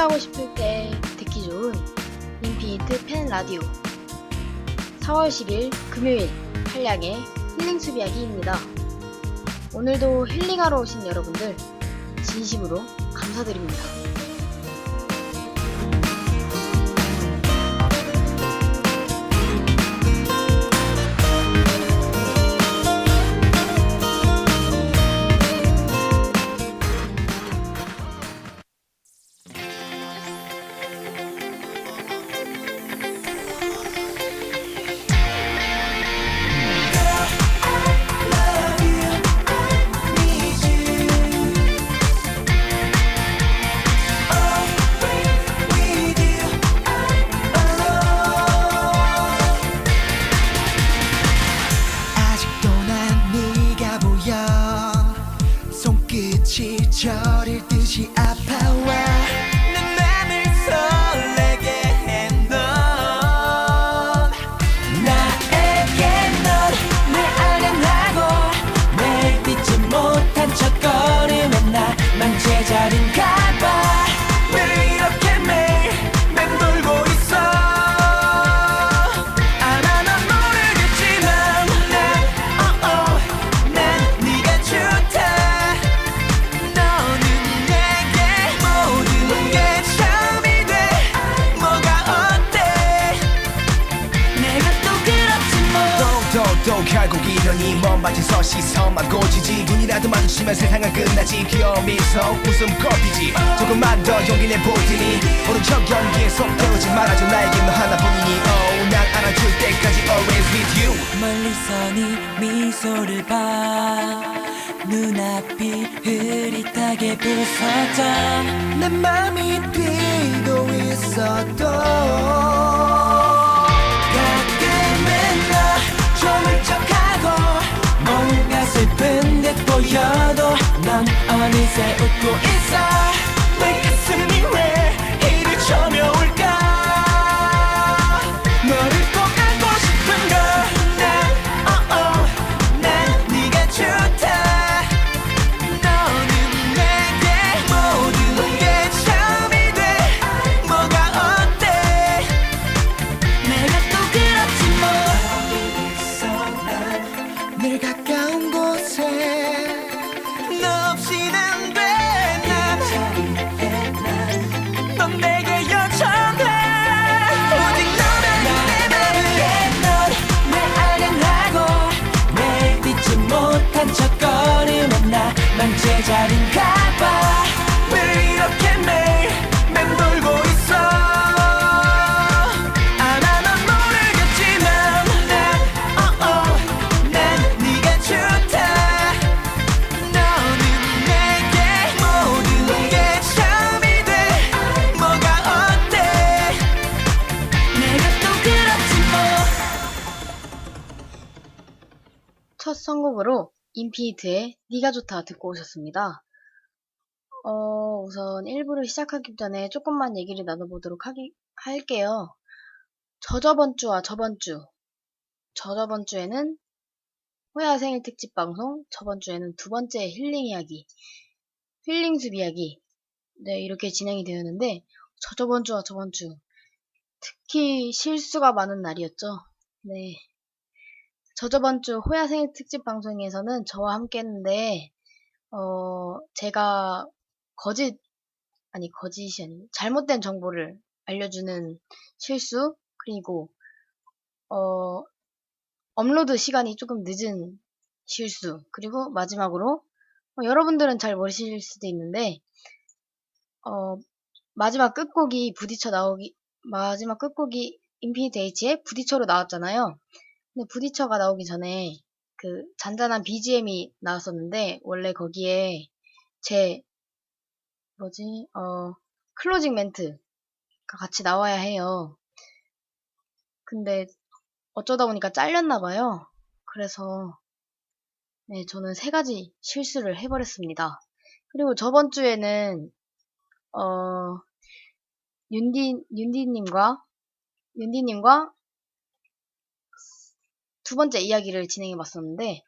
힐링하고 싶을 때 듣기 좋은 인피니트 팬 라디오 4월 10일 금요일 한량의 힐링 수비하기입니다. 오늘도 힐링하러 오신 여러분들 진심으로 감사드립니다. 저릴 듯이 아파와 내 맘을 설레게 해 넌 나에게 널 내 아련하고 내 잊지 못한 척 걸으면 나만 제자리인가봐 왜 이렇게 매일 맴돌고 있어 아마 넌 모르겠지만 난 네가 좋다 또 결국 이러니 먼 밭에서 시선만 고지지 눈이라도 마주치면 세상은 끝나지 귀여운 미소 웃음 꼴비지 조금만 더 용기 내보더니 오른쪽 연기에 속 태우지 말아줘 나에게 너 하나뿐이니 난 안아줄 때까지 always with you 멀리서 네 미소를 봐 눈앞이 흐릿하게 부서져 내 맘이 뛰고 있어도 좋은 척하고 뭔가 슬픈 듯 보여도 넌 어느새 웃고 있어 내 가슴이 왜 이리 저며올까 너를 꼭 안고 싶은걸 난 네가 좋다 너는 내게 모든 게 처음이 돼 뭐가 어때 내가 또 그렇지 뭐 늘 가까운 곳에 너 없인 안 돼 넌 내게 요청해 오직 너만 내 맘을 널 아련하고 내 잊지 못한 척 걸으면 나만 제자리인가봐 왜 이렇게 매일 맴돌고 있어 첫 선곡으로 인피니트의 네가 좋다 듣고 오셨습니다. 우선 1부를 시작하기 전에 조금만 얘기를 나눠보도록 할게요. 저저번 주와 저번 주에는 호야 생일 특집 방송, 저번 주에는 두 번째 힐링 이야기, 힐링 숲 이야기, 네, 이렇게 진행이 되었는데, 저저번 주와 저번 주, 특히 실수가 많은 날이었죠. 네. 저저번 주 호야 생일 특집 방송에서는 저와 함께 했는데, 제가 거짓이 아니고 잘못된 정보를 알려주는 실수, 그리고, 업로드 시간이 조금 늦은 실수, 그리고 마지막으로, 여러분들은 잘 모르실 수도 있는데, 마지막 끝곡이 인피니트 H의 부딪혀로 나왔잖아요. 근데 부딪혀가 나오기 전에 그 잔잔한 BGM이 나왔었는데 원래 거기에 제 클로징 멘트가 같이 나와야 해요. 근데 어쩌다 보니까 잘렸나봐요. 그래서 네, 저는 3가지 실수를 해버렸습니다. 그리고 저번 주에는 윤디님과 두 번째 이야기를 진행해 봤었는데,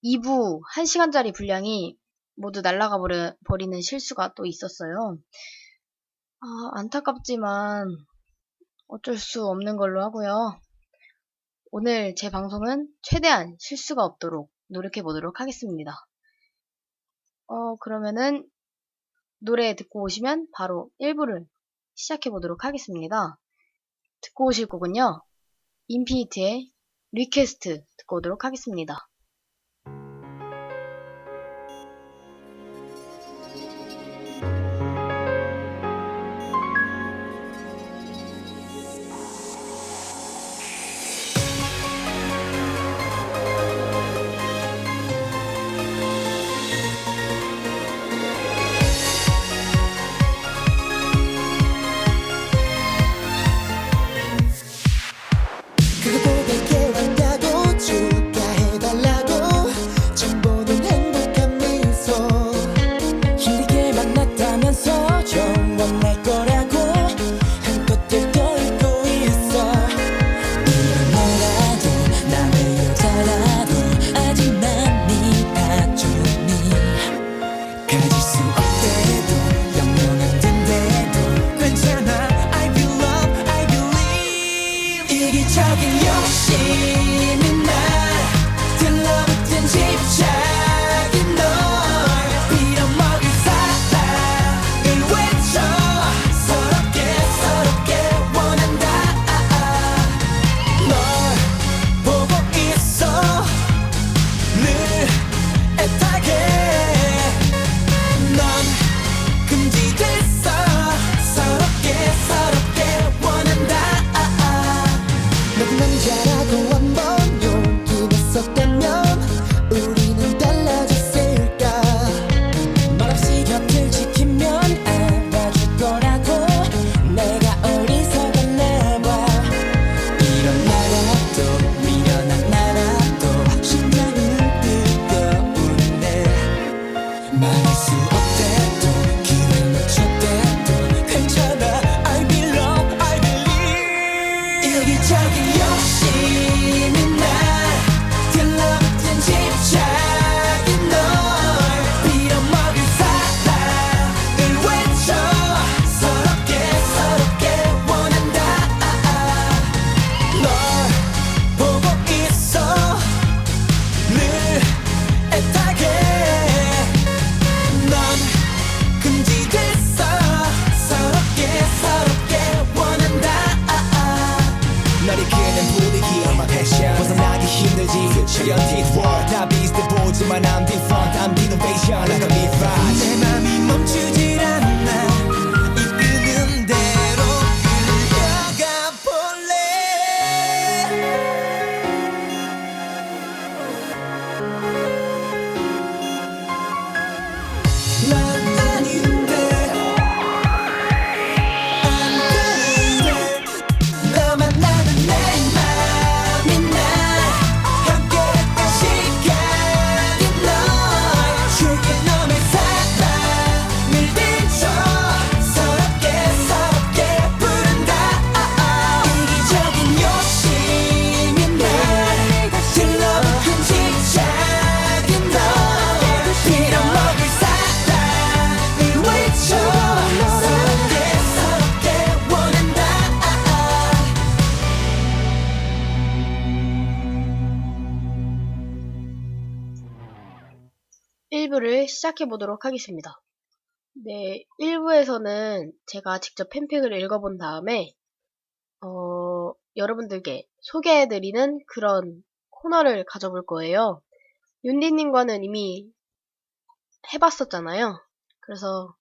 2부 1시간짜리 분량이 모두 날아가 버리는 실수가 또 있었어요. 안타깝지만 어쩔 수 없는 걸로 하고요. 오늘 제 방송은 최대한 실수가 없도록 노력해 보도록 하겠습니다. 그러면은 노래 듣고 오시면 바로 1부를 시작해 보도록 하겠습니다. 듣고 오실 곡은요, 인피니트의 리퀘스트 듣고 오도록 하겠습니다. 그거 고백해 왔다고 축하해달라고 처음 보는 행복한 미소 힘들게 만났다면서 영원할 거라고 한껏 들떠있고 있어 이런 너라도 남의 여자라도 아직 난 네가 좋니 가질 수 없대도 영영 안 된대도 괜찮아 I belong I believe 이기적인 욕심이 날 들러붙은 집착인 널 빌어먹을 사랑을 외쳐 서럽게 원한다 널 보고 있어 늘 애타게 넌 금지됐어 서럽게 원한다 너도 남자라고 한번 용기 냈었다면 우리는 달라졌을까 말없이 곁을 지키면 알아줄 거라고 내가 어리석었나 봐 이런 나라도 미련한 나라도 심장은 뜨거운데 말할 수 없대도 기회 놓쳤대도 괜찮아 I belong I believe 이기적인 욕심이 날 들러붙은 집착인 널 빌어먹을 사랑을 외쳐 서럽게 원한다 널 보고 있어 늘 애타게 넌 금지됐어 서럽게 원한다 널 이끄는 분위기 my passion 벗어나기 힘들지 철연 teeth war 다 비슷해 보지만 I'm different I'm the innovation like a mirage 내 맘이 멈추질 않아 이끄는 대로 끌려가 볼래 난 아닌데 안 되는데 너 만나는 내 맘이 날 함께했던 시간이 널 주게 너의 사랑을 비춰 서럽게 부른다 이기적인 욕심이 날 들러붙은 집착인 널 빌어먹을 사랑을 외쳐 서럽게 원한다 1부를 시작해 보도록 하겠습니다. 네, 1부에서는 제가 직접 팬픽을 읽어본 다음에 여러분들께 소개해드리는 그런 코너를 가져볼 거예요. 윤디님과는 이미 해봤었잖아요. 그래서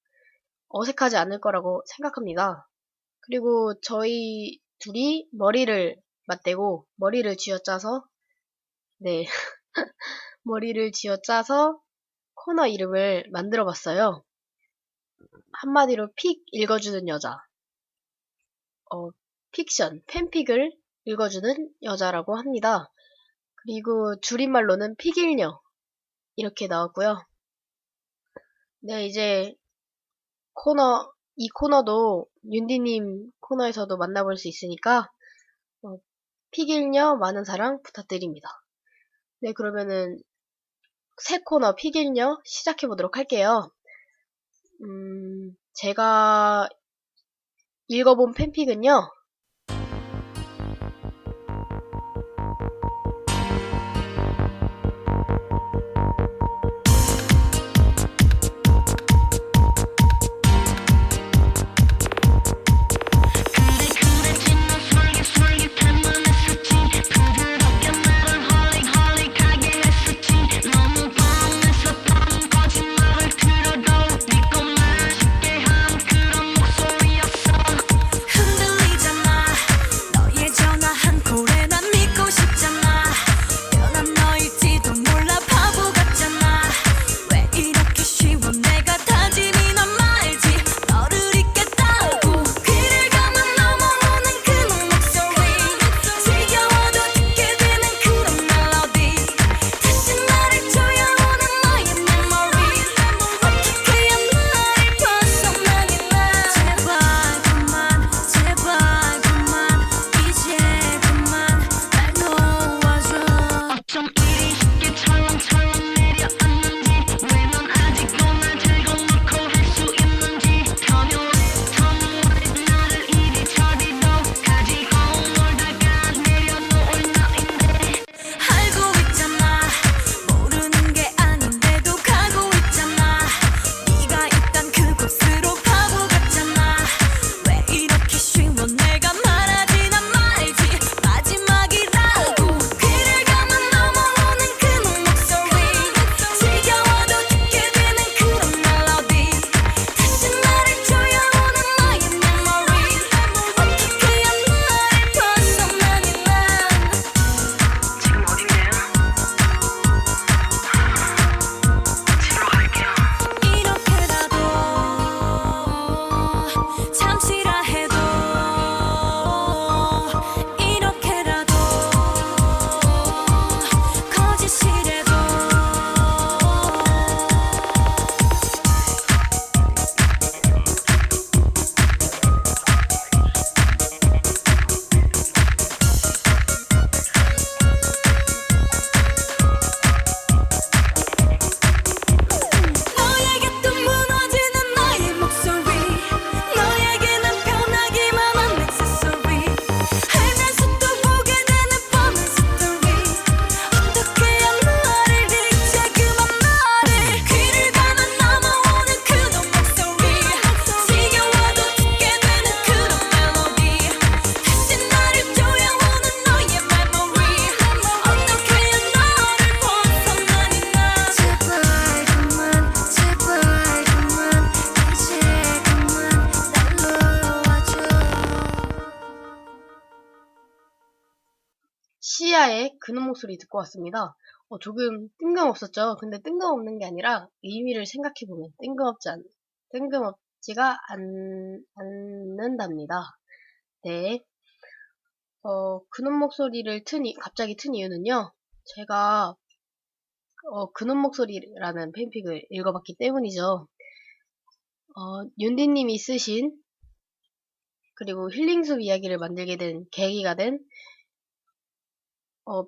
어색하지 않을 거라고 생각합니다. 그리고 저희 둘이 머리를 맞대고 머리를 쥐어짜서 네, 머리를 쥐어짜서 코너 이름을 만들어 봤어요. 한마디로 픽 읽어주는 여자. 픽션, 팬픽을 읽어주는 여자라고 합니다. 그리고 줄임말로는 픽일녀. 이렇게 나왔고요. 네, 이제 이 코너도 윤디님 코너에서도 만나볼 수 있으니까, 픽일녀 많은 사랑 부탁드립니다. 네, 그러면은 새 코너 피길녀 시작해보도록 할게요. 제가 읽어본 팬픽은요. 흔들리잖아 너의 전화 한 콜에 난 믿고 싶잖아 변한 너일지도 몰라 바보 같잖아 왜 이렇게 쉬워 내가 다짐이 난 말지 너를 잊겠다고 귀를 감아 넘어오는 그놈 목소리 지겨워도 듣게 되는 그런 멜로디 다시 나를 조여오는 너의 memory 어떻게 해야 나를 벗어나길래 제발 그만 이제 그만 날 놓아줘 어쩜 이리 쉽게 철렁철렁 내려앉는지 왜 넌 아직도 날 들고놓고 할 수 있는지 터무니 나를 이리저리로 가지고 놀다가 내려놓을 너인데 알고 있잖아 모르는 게 아닌데도 가고 있잖아 네가 있단 그곳으로 바보 같잖아 왜 이렇게 쉬워 내가 말하지 난 말지 마지막이라고 귀를 감아 넘어오는 그놈 목소리 지겨워도 듣게 되는 그런 멜로디 다시 나를 조여오는 너의 memory 어떻게 해야 나를 벗어나니 난 지금 어딘데요? 집으로 갈게요 이렇게라도 잠시라 해도 이렇게라도 거짓이라도 너에게 또 무너지는 너의 목소리 너에게 난 변하기만 한 액세서리 알면서 또 보게 되는 뻔한 스토리 어떻게 해야 나를 잊지 그만 말해 귀를 감아 넘어오는 그놈 목소리 지겨워도 듣게 되는 그런 멜로디 다시 나를 조여오는 너의 memory 어떻게 해야 너를 벗어나니 난 제발 그만 이제 그만 날 놓아줘 시아의 그놈 목소리 듣고 왔습니다. 조금 뜬금없었죠? 근데 뜬금없는 게 아니라 의미를 생각해보면 뜬금없지가 않는답니다. 네. 그놈 목소리를 갑자기 튼 이유는요. 제가 그놈 목소리라는 팬픽을 읽어봤기 때문이죠. 윤디님이 쓰신 그리고 힐링숲 이야기를 만들게 된 계기가 된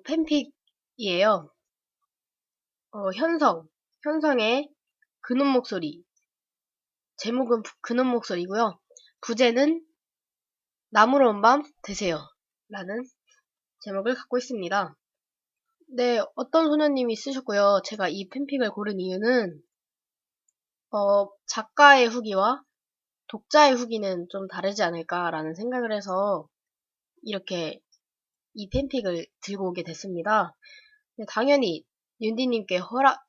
팬픽이에요. 현성의 그놈 목소리. 제목은 그놈 목소리고요. 부제는 나무로 온 밤 되세요. 라는 제목을 갖고 있습니다. 네, 어떤 소녀님이 쓰셨고요. 제가 이 팬픽을 고른 이유는 작가의 후기와 독자의 후기는 좀 다르지 않을까라는 생각을 해서 이렇게 이 팬픽을 들고 오게 됐습니다. 네, 당연히 윤디님께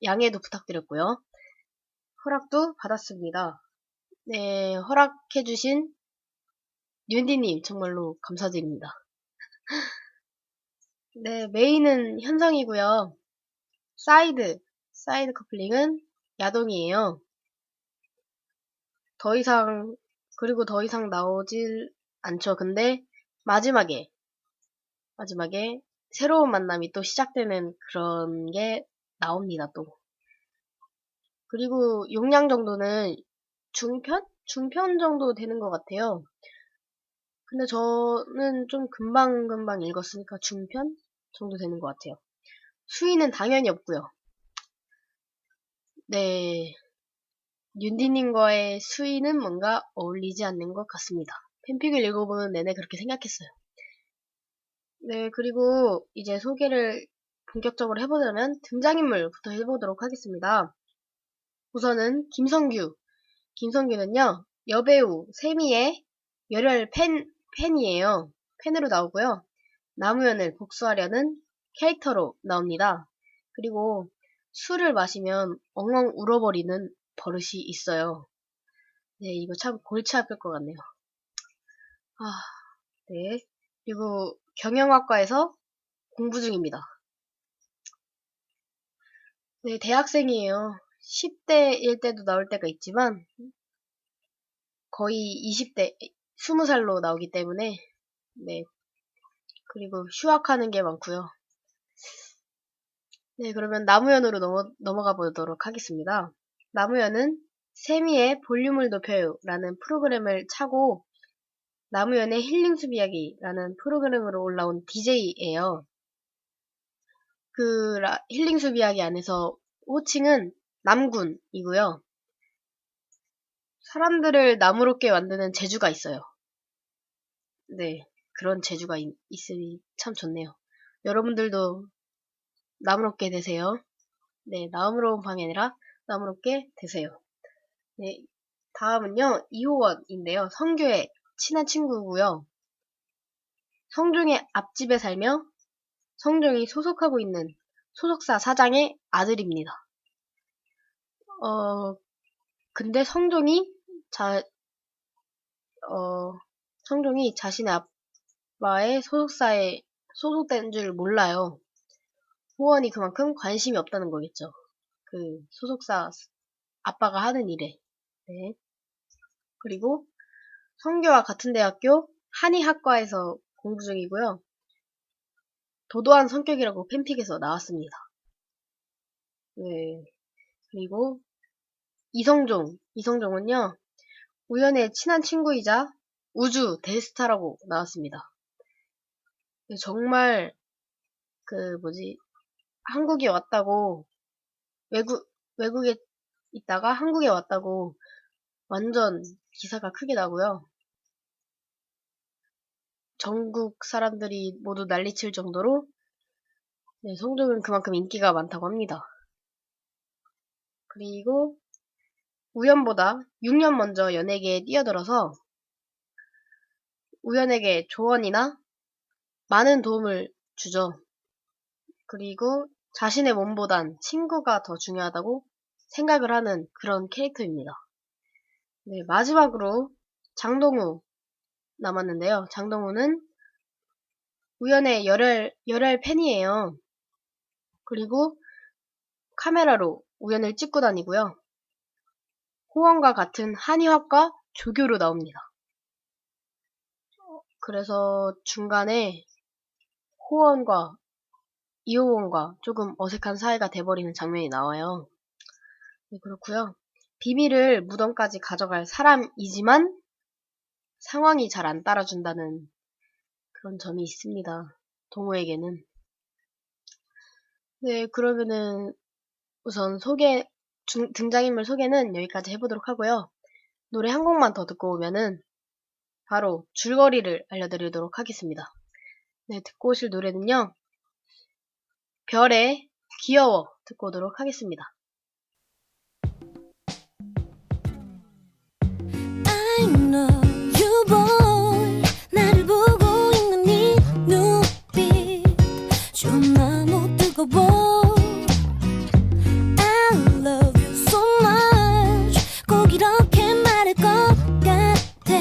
양해도 부탁드렸고요. 허락도 받았습니다. 네, 허락해주신 윤디님 정말로 감사드립니다. 네, 메인은 현성이고요. 사이드 커플링은 야동이에요. 더 이상 나오질 않죠. 근데 마지막에 새로운 만남이 또 시작되는 그런 게 나옵니다, 또. 그리고 용량 정도는 중편 정도 되는 것 같아요. 근데 저는 좀 금방 읽었으니까 중편 정도 되는 것 같아요. 수위는 당연히 없고요. 네, 윤디님과의 수위는 뭔가 어울리지 않는 것 같습니다. 팬픽을 읽어보는 내내 그렇게 생각했어요. 네, 그리고 이제 소개를 본격적으로 해보려면 등장인물부터 해보도록 하겠습니다. 우선은 김성규. 김성규는요, 여배우 세미의 열혈 팬이에요. 팬으로 나오고요. 나무현을 복수하려는 캐릭터로 나옵니다. 그리고 술을 마시면 엉엉 울어버리는 버릇이 있어요. 네, 이거 참 골치 아플 것 같네요. 아, 네. 그리고 경영학과에서 공부 중입니다. 네, 대학생이에요. 10대일 때도 나올 때가 있지만 거의 20대, 20살로 나오기 때문에 네, 그리고 휴학하는 게 많고요. 네, 그러면 나무현으로 넘어가 보도록 하겠습니다. 나무현은 세미의 볼륨을 높여요 라는 프로그램을 차고 나무현의 힐링 수비하기라는 프로그램으로 올라온 DJ예요. 그 힐링 수비하기 안에서 호칭은 남군이고요. 사람들을 나무롭게 만드는 재주가 있어요. 네, 그런 재주가 있으니 참 좋네요. 여러분들도 나무롭게 되세요. 네, 나무로운 방이 아니라 나무롭게 되세요. 네, 다음은요, 이호원인데요. 성규의 친한 친구고요. 성종의 앞집에 살며 성종이 소속하고 있는 소속사 사장의 아들입니다. 근데 성종이 자신의 아빠의 소속사에 소속된 줄 몰라요. 호원이 그만큼 관심이 없다는 거겠죠. 그 소속사 아빠가 하는 일에. 네. 그리고 성규와 같은 대학교 한의학과에서 공부 중이고요. 도도한 성격이라고 팬픽에서 나왔습니다. 네. 그리고 이성종은요, 우연의 친한 친구이자 우주 대스타라고 나왔습니다. 정말, 한국에 왔다고, 외국에 있다가 한국에 왔다고 완전 기사가 크게 나고요. 전국 사람들이 모두 난리칠 정도로, 네, 성종은 그만큼 인기가 많다고 합니다. 그리고 우연보다 6년 먼저 연예계에 뛰어들어서 우연에게 조언이나 많은 도움을 주죠. 그리고 자신의 몸보단 친구가 더 중요하다고 생각을 하는 그런 캐릭터입니다. 네, 마지막으로 장동우 남았는데요. 장동우는 우연의 열혈 팬이에요. 그리고 카메라로 우연을 찍고 다니고요. 호원과 같은 한의학과 조교로 나옵니다. 그래서 중간에 호원과 이호원과 조금 어색한 사이가 돼버리는 장면이 나와요. 네, 그렇고요. 비밀을 무덤까지 가져갈 사람이지만 상황이 잘 안 따라준다는 그런 점이 있습니다. 동호에게는. 네, 그러면은 우선 등장인물 소개는 여기까지 해보도록 하고요. 노래 한 곡만 더 듣고 오면은 바로 줄거리를 알려드리도록 하겠습니다. 네, 듣고 오실 노래는요. 별의 귀여워 듣고 오도록 하겠습니다. I know you boy 나를 보고 있는 네 눈빛 좀 너무 뜨거워 I love you so much 꼭 이렇게 말할 것 같아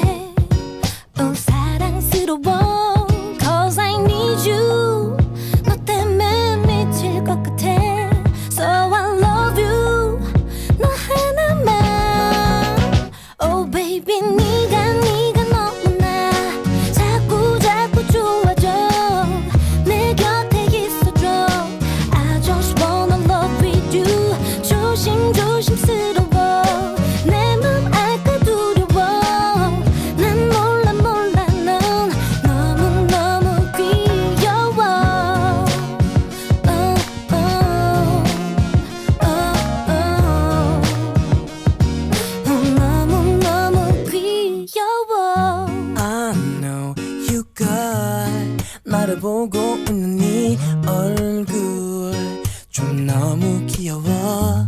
Oh 사랑스러워 Cause I need you 너 때문에 미칠 것 같아 So I love 나를 보고 있는 네 얼굴 좀 너무 귀여워.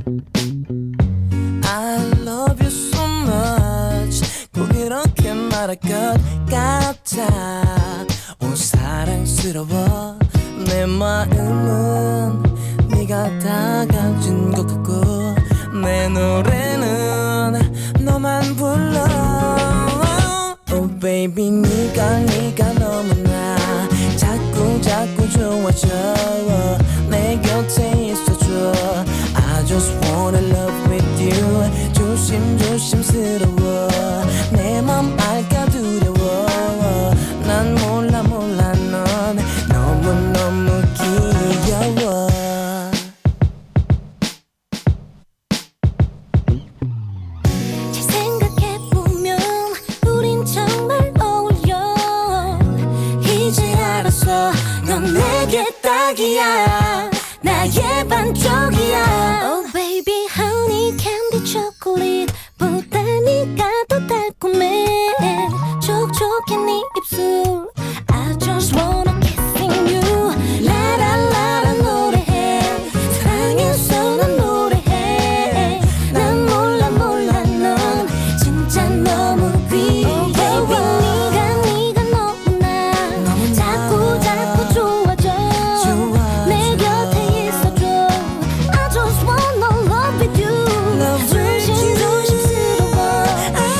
I love you so much. 꼭 이렇게 말할 것 같아. 오 사랑스러워. 내 마음은 네가 다 가진 것 같고 내 노래는 너만 불러. Oh baby 네가 너무나 자꾸 좋아져. 내 곁에 있어줘. I just wanna love with you. 조심스러워. 내 맘 알까 두려워. 난 몰라 넌 너무너무 귀여워. 잘 생각해보면 우린 정말 어울려. 이제 알았어. 넌 내게 딱이야. 나의 반쪽이야. Oh baby honey candy chocolate 보다 네가 더 달콤해. 촉촉해 네 입술. I just wanna kissing you. 라라라라 노래해. 사랑해서 난 노래해. 난 몰라 넌 진짜 너무 귀여워. 네가 너무나 자꾸 좋아져. 내 곁에 있어줘. I just wanna love with you. 조심스러워.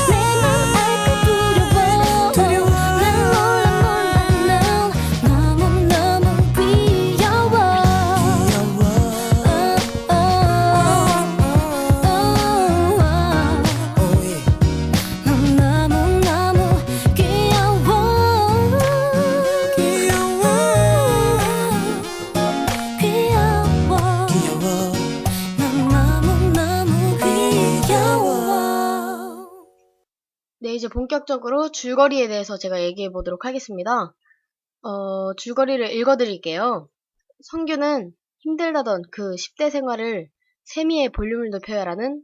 내 맘 알까 두려워. 난 몰라 넌 너무너무 귀여워. 넌 너무너무 귀여워. 귀여워. 넌 너무너무 귀여워. 네, 이제 본격적으로 줄거리에 대해서 제가 얘기해 보도록 하겠습니다. 줄거리를 읽어드릴게요. 성규는 힘들다던 그 10대 생활을 세미의 볼륨을 높여요라는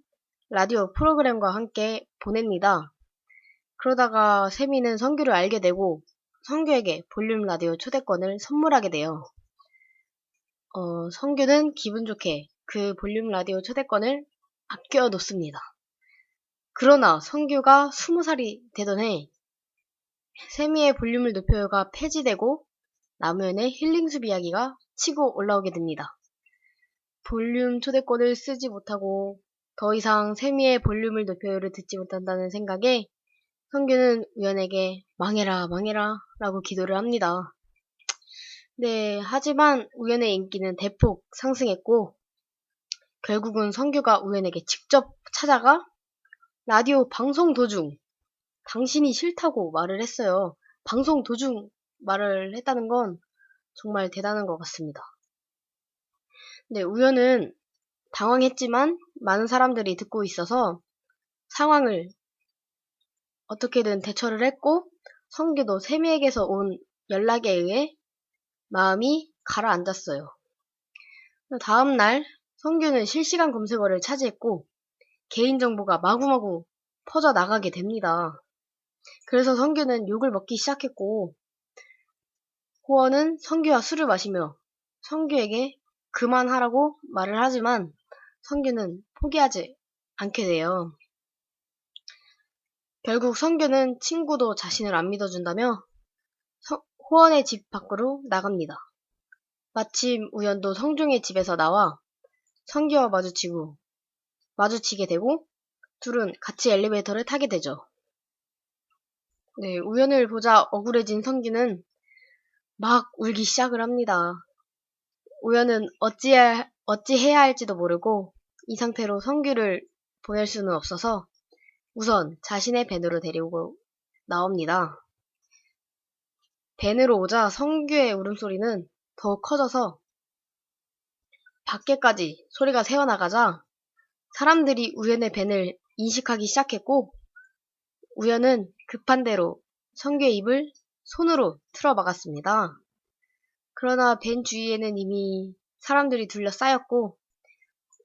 라디오 프로그램과 함께 보냅니다. 그러다가 세미는 성규를 알게 되고 성규에게 볼륨 라디오 초대권을 선물하게 돼요. 성규는 기분 좋게 그 볼륨 라디오 초대권을 아껴 놓습니다. 그러나 성규가 20살이 되던 해 세미의 볼륨을 높여요가 폐지되고 남우현의 힐링숲 이야기가 치고 올라오게 됩니다. 볼륨 초대권을 쓰지 못하고 더 이상 세미의 볼륨을 높여요를 듣지 못한다는 생각에 성규는 우현에게 망해라 라고 기도를 합니다. 네, 하지만 우현의 인기는 대폭 상승했고 결국은 성규가 우현에게 직접 찾아가 라디오 방송 도중 당신이 싫다고 말을 했어요. 방송 도중 말을 했다는 건 정말 대단한 것 같습니다. 네, 우현은 당황했지만 많은 사람들이 듣고 있어서 상황을 어떻게든 대처를 했고 성규도 세미에게서 온 연락에 의해 마음이 가라앉았어요. 다음날 성규는 실시간 검색어를 차지했고 개인정보가 마구마구 퍼져나가게 됩니다. 그래서 성규는 욕을 먹기 시작했고 호원은 성규와 술을 마시며 성규에게 그만하라고 말을 하지만 성규는 포기하지 않게 돼요. 결국 성규는 친구도 자신을 안 믿어준다며 호원의 집 밖으로 나갑니다. 마침 우연도 성중의 집에서 나와 성규와 마주치게 되고 둘은 같이 엘리베이터를 타게 되죠. 네, 우연을 보자 억울해진 성규는 막 울기 시작을 합니다. 우연은 어찌해야 할지도 모르고 이 상태로 성규를 보낼 수는 없어서 우선 자신의 밴으로 데리고 나옵니다. 밴으로 오자 성규의 울음소리는 더욱 커져서 밖에까지 소리가 새어나가자 사람들이 우연의 밴을 인식하기 시작했고 우연은 급한 대로 성규의 입을 손으로 틀어 막았습니다. 그러나 밴 주위에는 이미 사람들이 둘러싸였고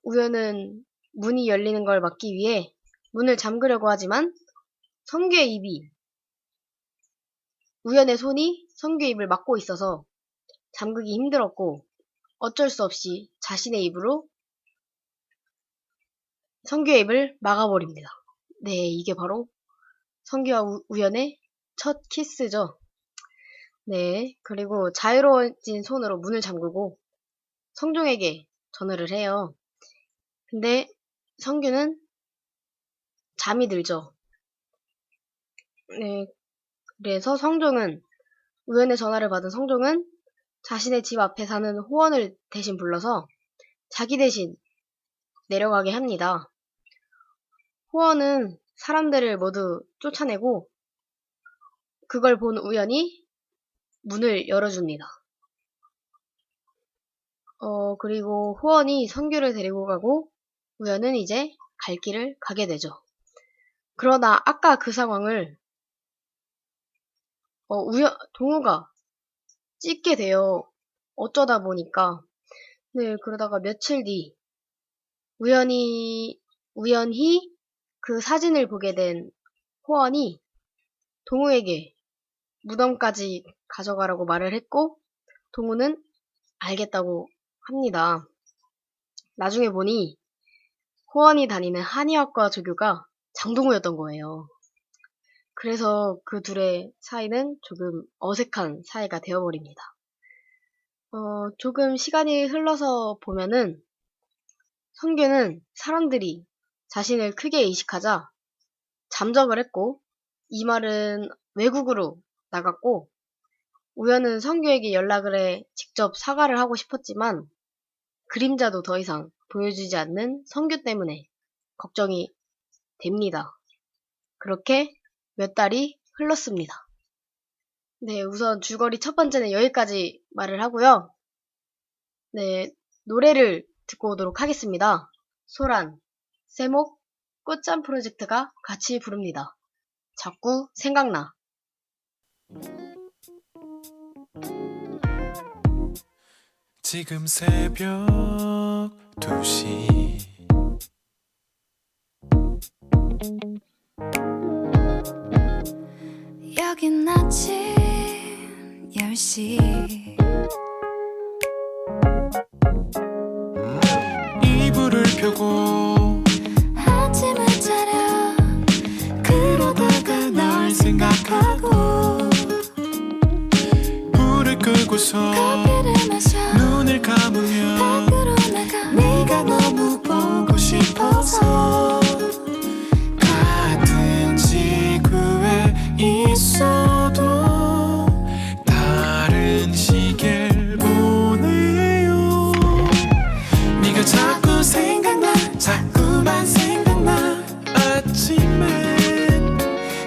우연은 문이 열리는 걸 막기 위해 문을 잠그려고 하지만 우연의 손이 성규의 입을 막고 있어서 잠그기 힘들었고 어쩔 수 없이 자신의 입으로 성규의 입을 막아버립니다. 네, 이게 바로 성규와 우연의 첫 키스죠. 네, 그리고 자유로워진 손으로 문을 잠그고 성종에게 전화를 해요. 근데 성규는 잠이 들죠. 네, 그래서 우연의 전화를 받은 성종은 자신의 집 앞에 사는 호원을 대신 불러서 자기 대신 내려가게 합니다. 호원은 사람들을 모두 쫓아내고 그걸 본 우연이 문을 열어줍니다. 그리고 호원이 성규를 데리고 가고 우연은 이제 갈 길을 가게 되죠. 그러나 아까 그 상황을 동우가 찍게 돼요. 어쩌다 보니까. 네, 그러다가 며칠 뒤 우연히 그 사진을 보게 된 호원이 동우에게 무덤까지 가져가라고 말을 했고 동우는 알겠다고 합니다. 나중에 보니 호원이 다니는 한의학과 조교가 장동우였던 거예요. 그래서 그 둘의 사이는 조금 어색한 사이가 되어버립니다. 조금 시간이 흘러서 보면은 성규는 사람들이 자신을 크게 의식하자 잠적을 했고 이 말은 외국으로 나갔고 우연은 성규에게 연락을 해 직접 사과를 하고 싶었지만 그림자도 더 이상 보여주지 않는 성규 때문에 걱정이 됩니다. 그렇게 몇 달이 흘렀습니다. 네, 우선 줄거리 첫 번째는 여기까지 말을 하고요. 네, 노래를 듣고 오도록 하겠습니다. 소란, 세목, 꽃잠 프로젝트가 같이 부릅니다. 자꾸 생각나. 지금 새벽 2시 여긴 아침 10시 이불을 펴고 아침을 차려 그러다가 널 생각하고 불을 끄고서 커피를 마셔 눈을 감으면 밖으로 나가 네가 너무 보고 싶어서 같은 지구에 있어도 다른 시계를 보내요. 네가 자꾸 생각나 자꾸만 생각나 아침엔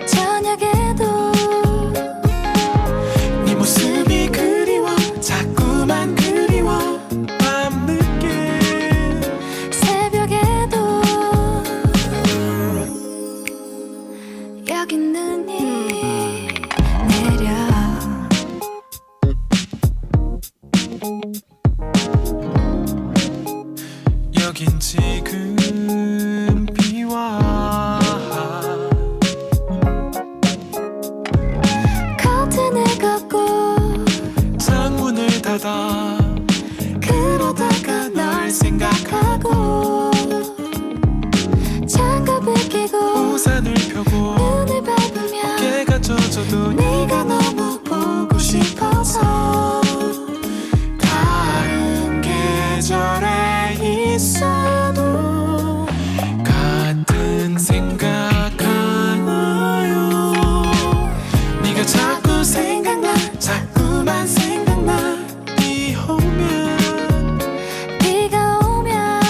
저녁에도 네 모습이 그리워 자꾸만 그리워 밤늦게 새벽에도 여긴 눈이 내려 여긴 지금 비와 커튼을 걷고 창문을 닫아 그러다가 널 생각하고 장갑을 끼고 우산을 펴고 눈을 밟으면 어깨가 젖어도 네가 너무 보고 싶어서 다른 계절에 있어도 같은 생각하나요. 네가 자꾸 생각나 자꾸만 생각나 비 오면 비가 오면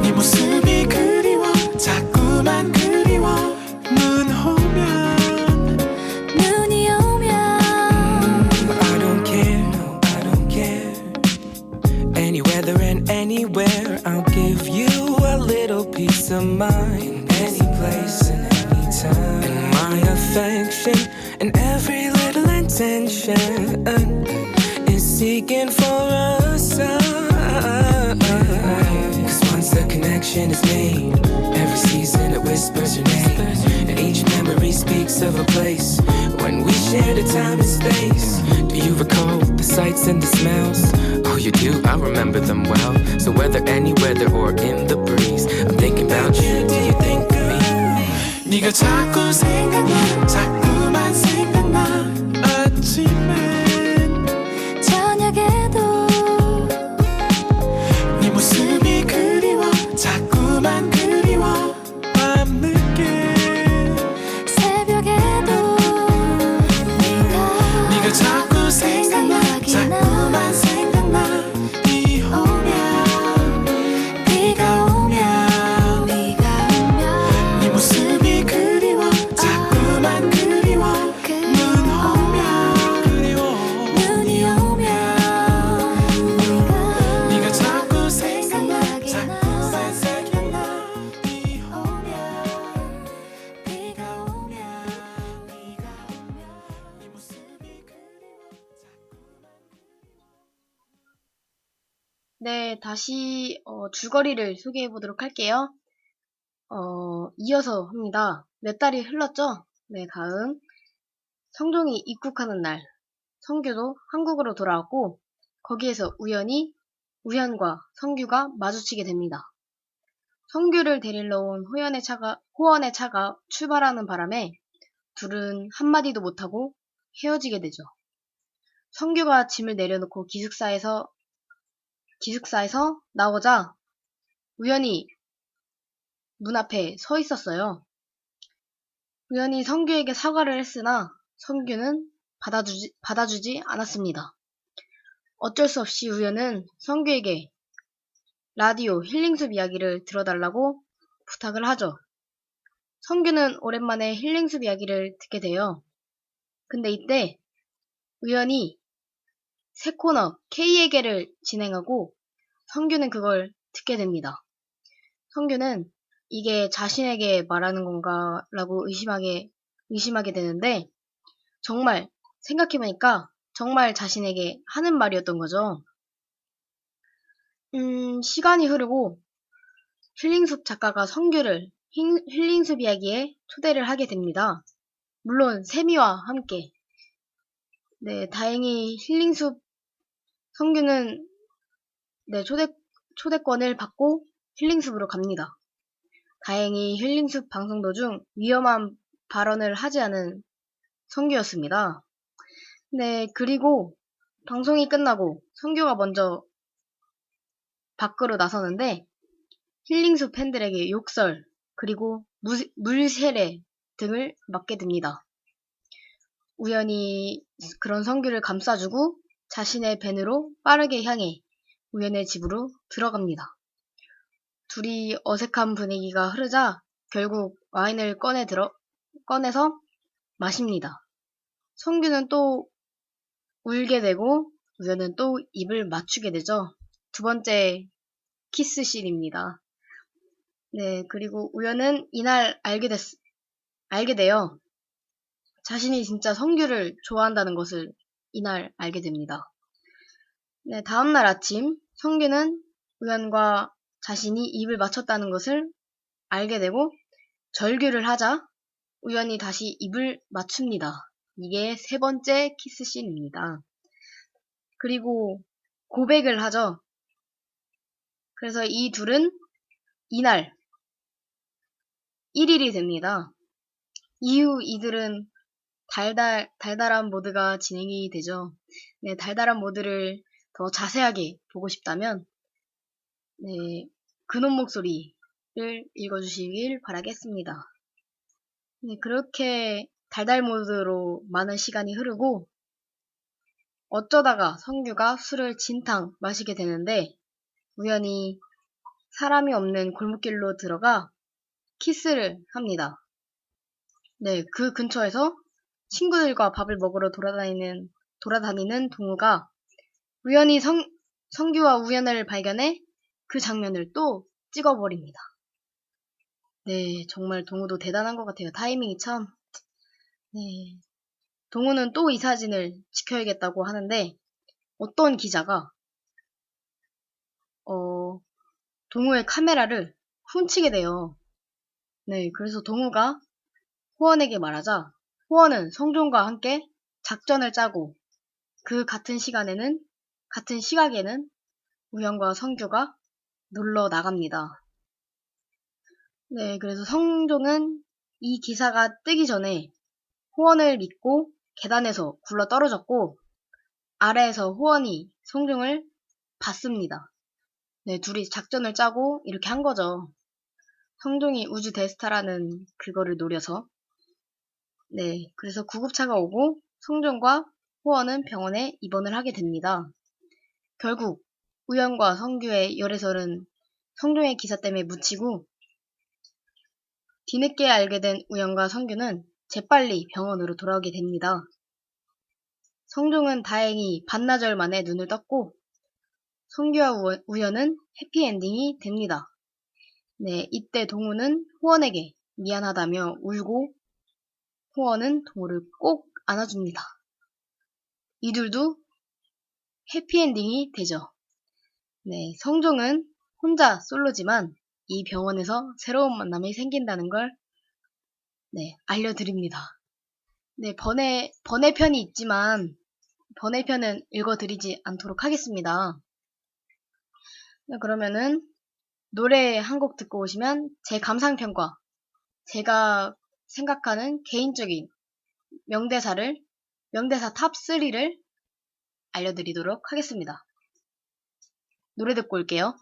네 모습이 그리워 자꾸만 그리워 눈 오면 눈이 오면 I don't care, no, I don't care. Any weather and anywhere, I'll give you a little peace of mind. Any place and any time. And my affection and every little intention is seeking for a sign. 'Cause once the connection is made, every season it whispers your name. And each memory speaks of a place when we shared a time and space. Do you recall the sights and the smells? Oh, you do, I remember them well. So whether any weather or in the breeze, I'm thinking about you, do you think of me? 네가 자꾸 생각나 자꾸만 생각나 아침엔 저녁에도 네 모습이 그리워 자꾸만 그리워 밤늦게 새벽에도 네가 자꾸 생각나 자꾸만 생각나 비 오면 비가 오면 네 모습이 그리워 자꾸만 그리워 눈 오면 그리워 눈이 오면 네가 자꾸 생각나 자꾸만 생각나 비 오면 비가 오면 네 모습이 그리워 네, 다시 줄거리를 소개해 보도록 할게요. 이어서 합니다. 몇 달이 흘렀죠? 네, 다음 성종이 입국하는 날 성규도 한국으로 돌아왔고 거기에서 우연히 우현과 성규가 마주치게 됩니다. 성규를 데리러 온 호원의 차가 출발하는 바람에 둘은 한마디도 못하고 헤어지게 되죠. 성규가 짐을 내려놓고 기숙사에서 나오자 우연히 문 앞에 서 있었어요. 우연히 성규에게 사과를 했으나 성규는 받아주지 않았습니다. 어쩔 수 없이 우연은 성규에게 라디오 힐링숲 이야기를 들어달라고 부탁을 하죠. 성규는 오랜만에 힐링숲 이야기를 듣게 돼요. 근데 이때 우연히 새 코너 K에게를 진행하고 성규는 그걸 듣게 됩니다. 성규는 이게 자신에게 말하는 건가 라고 의심하게 되는데 정말 생각해보니까 정말 자신에게 하는 말이었던 거죠. 시간이 흐르고 힐링숲 작가가 성규를 힐링숲 이야기에 초대를 하게 됩니다. 물론 세미와 함께. 네, 다행히 힐링숲 성규는 네, 초대권을 받고 힐링숲으로 갑니다. 다행히 힐링숲 방송 도중 위험한 발언을 하지 않은 성규였습니다. 네, 그리고 방송이 끝나고 성규가 먼저 밖으로 나서는데 힐링숲 팬들에게 욕설 그리고 물세례 등을 맞게 됩니다. 우연히 그런 성규를 감싸주고 자신의 밴으로 빠르게 향해 우연의 집으로 들어갑니다. 둘이 어색한 분위기가 흐르자 결국 와인을 꺼내서 마십니다. 성규는 또 울게 되고 우연은 또 입을 맞추게 되죠. 두 번째 키스씬입니다. 네, 그리고 우연은 이날 알게 돼요. 자신이 진짜 성규를 좋아한다는 것을 이날 알게 됩니다. 네, 다음날 아침 성규는 우연과 자신이 입을 맞췄다는 것을 알게 되고 절규를 하자 우연히 다시 입을 맞춥니다. 이게 세 번째 키스씬입니다. 그리고 고백을 하죠. 그래서 이 둘은 이날 1일이 됩니다. 이후 이들은 달달한 모드가 진행이 되죠. 네, 달달한 모드를 더 자세하게 보고 싶다면 네, 근원 목소리를 읽어주시길 바라겠습니다. 네, 그렇게 달달 모드로 많은 시간이 흐르고 어쩌다가 성규가 술을 진탕 마시게 되는데 우연히 사람이 없는 골목길로 들어가 키스를 합니다. 네, 그 근처에서 친구들과 밥을 먹으러 돌아다니는 동우가 우연히 성규와 우연을 발견해 그 장면을 또 찍어버립니다. 네, 정말 동우도 대단한 것 같아요. 타이밍이 참. 네, 동우는 또 이 사진을 지켜야겠다고 하는데 어떤 기자가 동우의 카메라를 훔치게 돼요. 네, 그래서 동우가 호원에게 말하자 호원은 성종과 함께 작전을 짜고 그 같은 시각에는 우영과 성규가 놀러 나갑니다. 네, 그래서 성종은 이 기사가 뜨기 전에 호원을 믿고 계단에서 굴러 떨어졌고 아래에서 호원이 성종을 봤습니다. 네, 둘이 작전을 짜고 이렇게 한 거죠. 성종이 우주 대스타라는 그거를 노려서. 네, 그래서 구급차가 오고 성종과 호원은 병원에 입원을 하게 됩니다. 결국 우영과 성규의 열애설은 성종의 기사 때문에 묻히고 뒤늦게 알게 된 우영과 성규는 재빨리 병원으로 돌아오게 됩니다. 성종은 다행히 반나절 만에 눈을 떴고 성규와 우영은 해피엔딩이 됩니다. 네, 이때 동우는 호원에게 미안하다며 울고 호원은 동우를 꼭 안아줍니다. 이둘도 해피엔딩이 되죠. 네, 성종은 혼자 솔로지만 이 병원에서 새로운 만남이 생긴다는 걸 알려드립니다. 네, 번외편이 있지만 번외편은 읽어드리지 않도록 하겠습니다. 네, 그러면은 노래 한 곡 듣고 오시면 제 감상평과 제가 생각하는 개인적인 명대사 탑3를 알려드리도록 하겠습니다. 노래 듣고 올게요.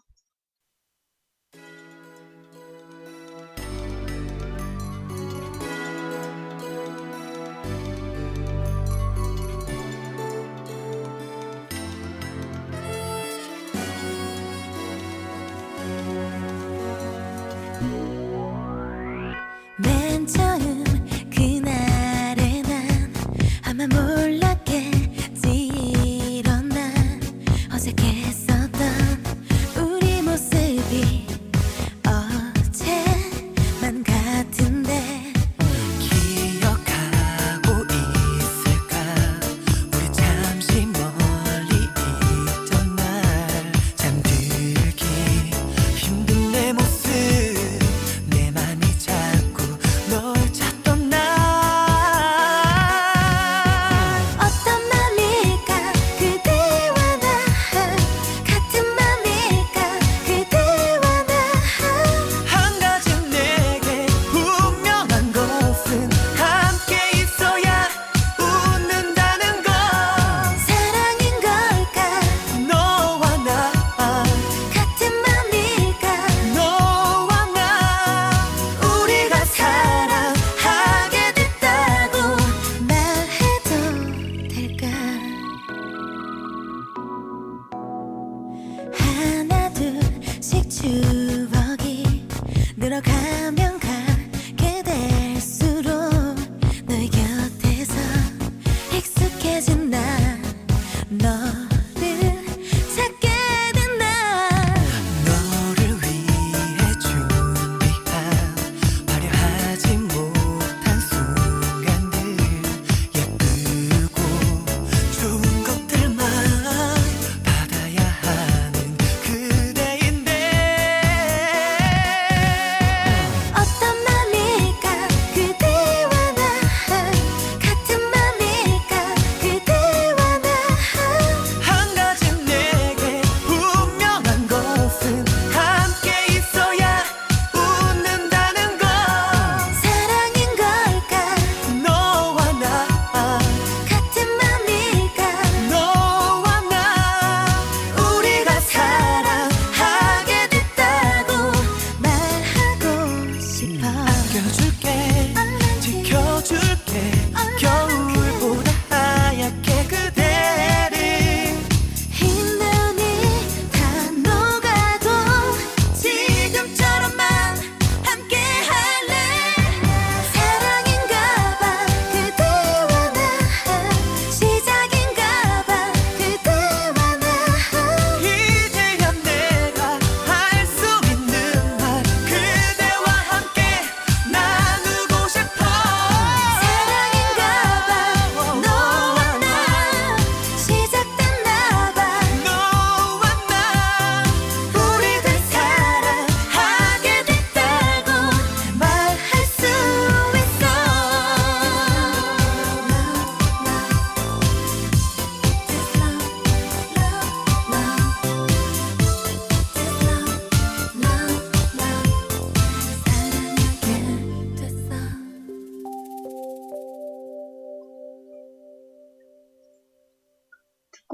맨 처음 그날에 난 아마 몰랐겠지 이런 난 어색했었던 우리 모습이 어제만 같은데 기억하고 있을까 우리 잠시 멀리 있던 날 잠들기 힘든 내 모습 내 맘이 자꾸 널 찾던 날 어떤 맘일까 그대와 나 같은 맘일까 그대와 나 한 가지 내게 분명한 것은 함께 있어야 웃는다는 것 사랑인 걸까 너와 나 같은 맘일까 너와 나 우리가 사랑하게 됐다고 말해도 될까 하나 둘씩 추억이 늘어가면 가게 될수록 너의 곁에서 익숙해진 나 너를 찾게 된 나 너를 위해 준비한 화려하지 못한 순간들 예쁘고 좋은 것들만 받아야 하는 그대인데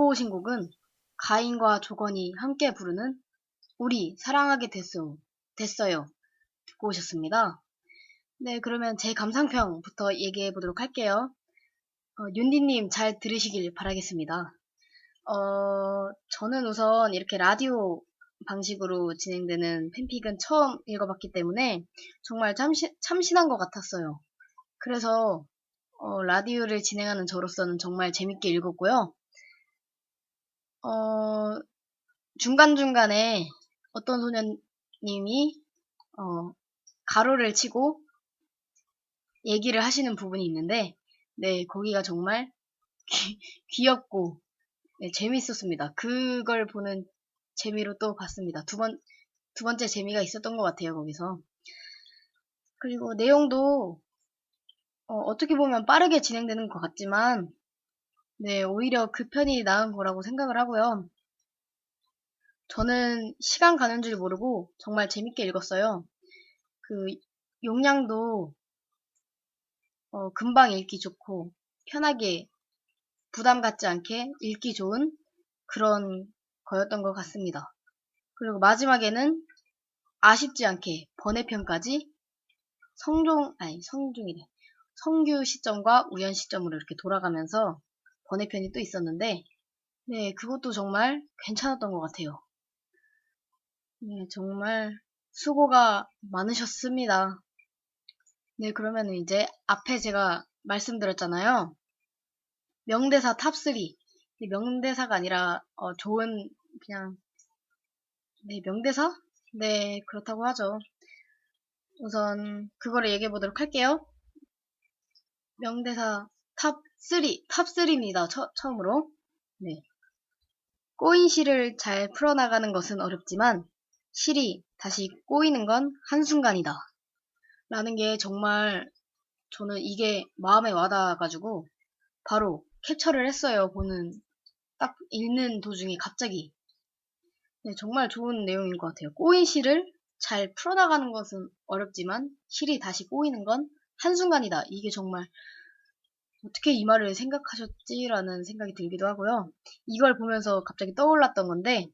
듣고 오신 곡은 가인과 조건이 함께 부르는 우리 사랑하게 됐어요. 듣고 오셨습니다. 네, 그러면 제 감상평부터 얘기해 보도록 할게요. 윤디님 잘 들으시길 바라겠습니다. 저는 우선 이렇게 라디오 방식으로 진행되는 팬픽은 처음 읽어봤기 때문에 정말 참신한 것 같았어요. 그래서 라디오를 진행하는 저로서는 정말 재밌게 읽었고요. 중간중간에 어떤 소녀님이 가로를 치고 얘기를 하시는 부분이 있는데, 네, 거기가 정말 귀엽고 네, 재밌었습니다. 그걸 보는 재미로 또 봤습니다. 두 번째 재미가 있었던 것 같아요, 거기서. 그리고 내용도 어떻게 보면 빠르게 진행되는 것 같지만, 네, 오히려 그 편이 나은 거라고 생각을 하고요. 저는 시간 가는 줄 모르고 정말 재밌게 읽었어요. 그 용량도 금방 읽기 좋고 편하게 부담 갖지 않게 읽기 좋은 그런 거였던 것 같습니다. 그리고 마지막에는 아쉽지 않게 번외편까지 성규 시점과 우연 시점으로 이렇게 돌아가면서 번외편이 또 있었는데, 네, 그것도 정말 괜찮았던 것 같아요. 네, 정말 수고가 많으셨습니다. 네, 그러면 이제 앞에 제가 말씀드렸잖아요. 명대사 탑3. 명대사가 아니라, 좋은, 그냥, 네, 명대사? 네, 그렇다고 하죠. 우선, 그거를 얘기해 보도록 할게요. 명대사 탑3입니다. 처음으로. 네. 꼬인 실을 잘 풀어나가는 것은 어렵지만, 실이 다시 꼬이는 건 한순간이다. 라는 게 정말, 저는 이게 마음에 와닿아가지고, 바로 캡처를 했어요. 딱 읽는 도중에 갑자기. 네, 정말 좋은 내용인 것 같아요. 꼬인 실을 잘 풀어나가는 것은 어렵지만 실이 다시 꼬이는 건 한순간이다. 이게 정말 어떻게 이 말을 생각하셨지라는 생각이 들기도 하고요. 이걸 보면서 갑자기 떠올랐던 건데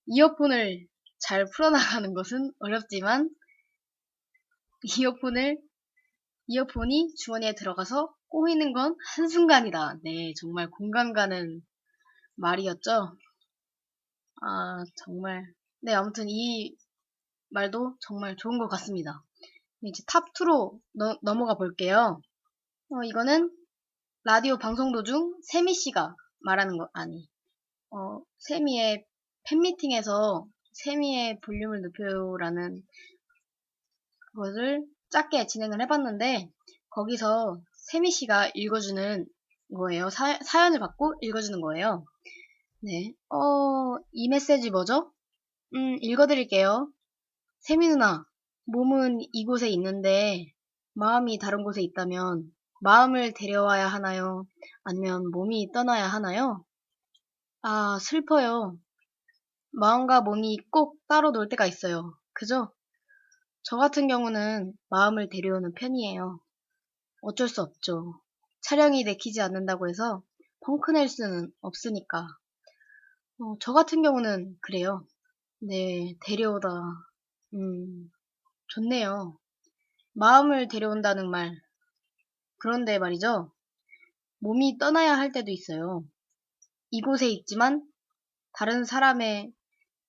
이어폰을 잘 풀어나가는 것은 어렵지만 이어폰이 주머니에 들어가서 꼬이는 건 한순간이다. 네, 정말 공감 가는 말이었죠. 아, 정말. 네, 아무튼 이 말도 정말 좋은 것 같습니다. 이제 탑2로 넘어가 볼게요. 이거는 라디오 방송 도중 세미 씨가 말하는 거, 세미의 팬미팅에서 세미의 볼륨을 높여요라는 것을 짧게 진행을 해봤는데, 거기서 세미 씨가 읽어주는 거예요. 사연을 받고 읽어주는 거예요. 네. 이 메시지 뭐죠? 읽어드릴게요. 세미 누나, 몸은 이곳에 있는데 마음이 다른 곳에 있다면 마음을 데려와야 하나요? 아니면 몸이 떠나야 하나요? 아, 슬퍼요. 마음과 몸이 꼭 따로 놀 때가 있어요. 그죠? 저 같은 경우는 마음을 데려오는 편이에요. 어쩔 수 없죠. 촬영이 내키지 않는다고 해서 펑크 낼 수는 없으니까. 저 같은 경우는 그래요. 네, 데려오다. 좋네요. 마음을 데려온다는 말. 그런데 말이죠. 몸이 떠나야 할 때도 있어요. 이곳에 있지만 다른 사람의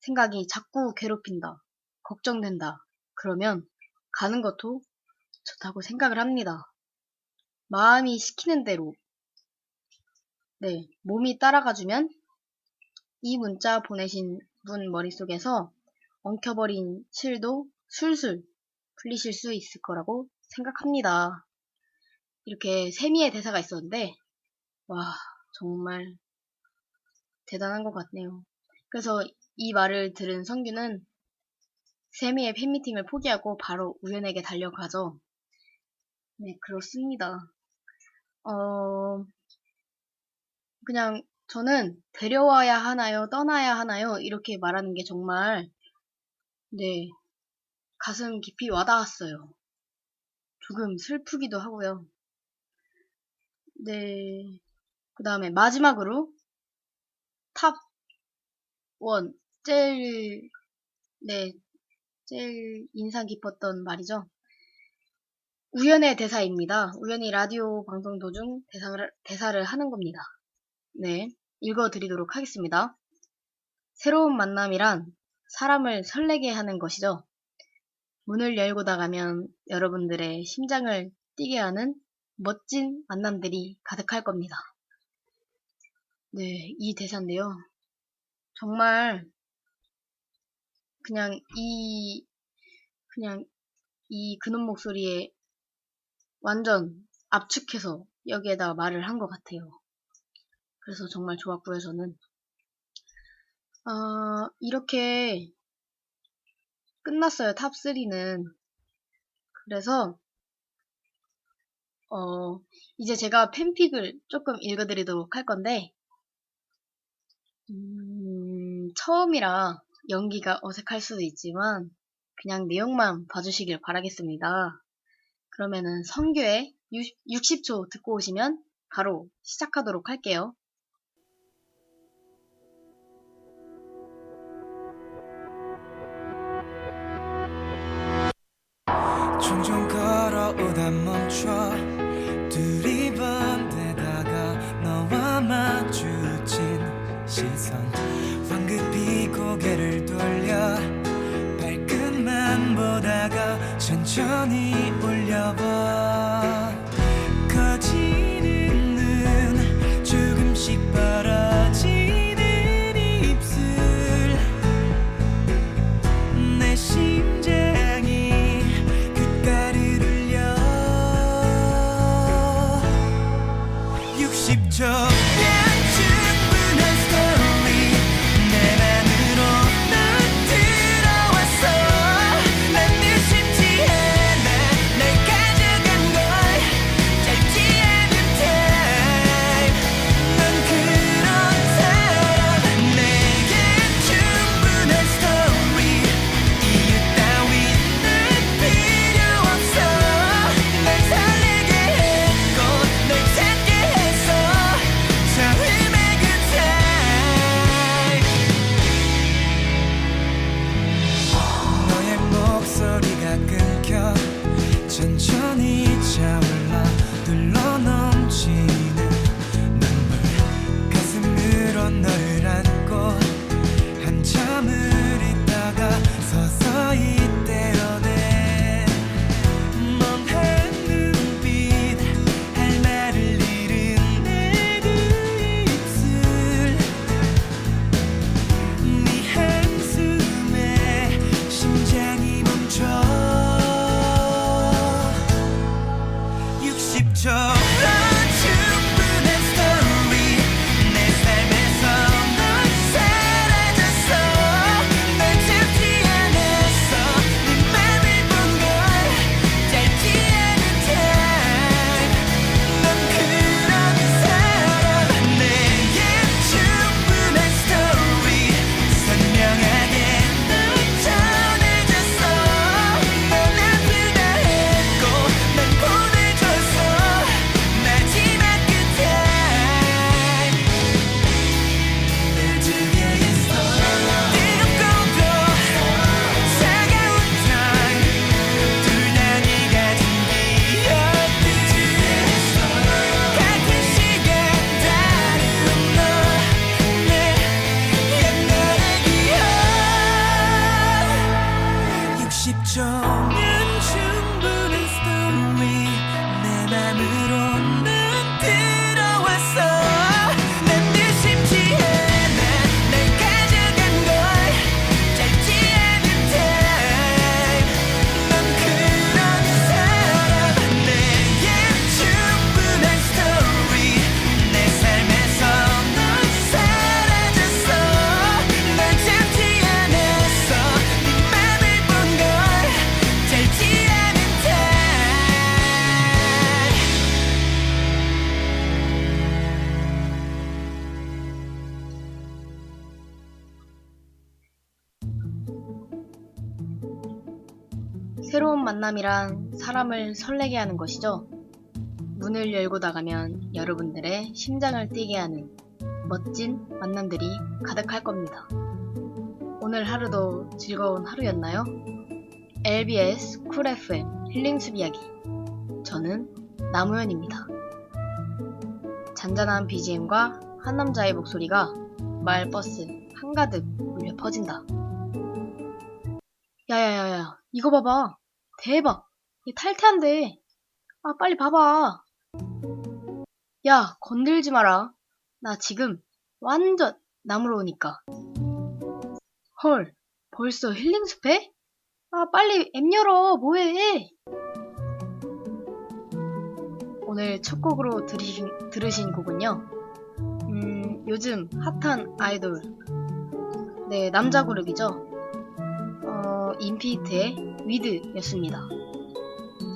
생각이 자꾸 괴롭힌다. 걱정된다. 그러면 가는 것도 좋다고 생각을 합니다. 마음이 시키는 대로, 네, 몸이 따라가주면 이 문자 보내신 분 머릿속에서 엉켜버린 실도 술술 풀리실 수 있을 거라고 생각합니다. 이렇게 세미의 대사가 있었는데, 와, 정말 대단한 것 같네요. 그래서 이 말을 들은 성규는 세미의 팬미팅을 포기하고 바로 우연에게 달려가죠. 네, 그렇습니다. 그냥 저는 데려와야 하나요? 떠나야 하나요? 이렇게 말하는 게 정말, 네, 가슴 깊이 와닿았어요. 조금 슬프기도 하고요. 네, 그 다음에 마지막으로 탑 1, 제일 인상 깊었던 말이죠. 우연의 대사입니다. 우연히 라디오 방송 도중 대사를 하는 겁니다. 네, 읽어드리도록 하겠습니다. 새로운 만남이란 사람을 설레게 하는 것이죠. 문을 열고 나가면 여러분들의 심장을 뛰게 하는 멋진 만남들이 가득할 겁니다. 네, 이 대사인데요. 정말 그냥 이 근원 목소리에 완전 압축해서 여기에다가 말을 한 것 같아요. 그래서 정말 좋았고요, 저는. 이렇게 끝났어요, 탑3는. 그래서 이제 제가 팬픽을 조금 읽어드리도록 할 건데, 처음이라 연기가 어색할 수도 있지만 그냥 내용만 봐주시길 바라겠습니다. 그러면은 성규의 60초 듣고 오시면 바로 시작하도록 할게요. 종종 걸어오다 멈춰 두리번대다가 너와 마주친 시선 황급히 고개를 돌려 발끝만 보다가 천천히 올려봐 커지는 눈 조금씩 벌어지는 입술 내 심장이 귓가를 울려 60초 천천히 차올라 둘러 넘치는 눈물 가슴으로 너를 안고 한참을 있다가 서서히 떼어내 멍한 눈빛 할 말을 잃은 내 두 입술 네 한숨에 심장이 멈춰 60초 충분한 스토리 내 삶에서 넌 사라졌어 널 잡지 않았어 네 맘을 본 걸 짧지 않은 time 넌 그런 사람 내게 충분한 스토리 선명하게 널 전해줬어 넌 아프다 했고 난 보내줬어 마지막 끝에 늘 주위에 있어 뜨겁고도 차가운 time 둘 다 네가 준 기억들 같은 시간 다른 너내 옛날의 기억 60초면 충분한 스토리 내 맘으로는 들어왔어 난 늘 쉽지 않아 날 가져간 걸 짧지 않은 time 넌 그런 사람 내게 충분한 스토리 내 삶에서 넌 사라졌어 널 잡지 않았어 네 맘을 본 걸 짧지 않은 time 새로운 만남이란 사람을 설레게 하는 것이죠. 문을 열고 나가면 여러분들의 심장을 뛰게 하는 멋진 만남들이 가득할 겁니다. 오늘 하루도 즐거운 하루였나요? LBS 쿨 FM 힐링숲 이야기. 저는 나무현입니다. 잔잔한 BGM과 한 남자의 목소리가 마을버스 한가득 울려 퍼진다. 야야야야, 이거 봐봐. 대박. 얘 탈퇴한대. 아, 빨리 봐봐. 야, 건들지 마라. 나 지금 완전 나무로 오니까. 헐, 벌써 힐링숲에? 아, 빨리 앱 열어. 뭐해? 오늘 첫 곡으로 들으신 곡은요. 요즘 핫한 아이돌. 네, 남자 그룹이죠. 인피니트의 위드였습니다.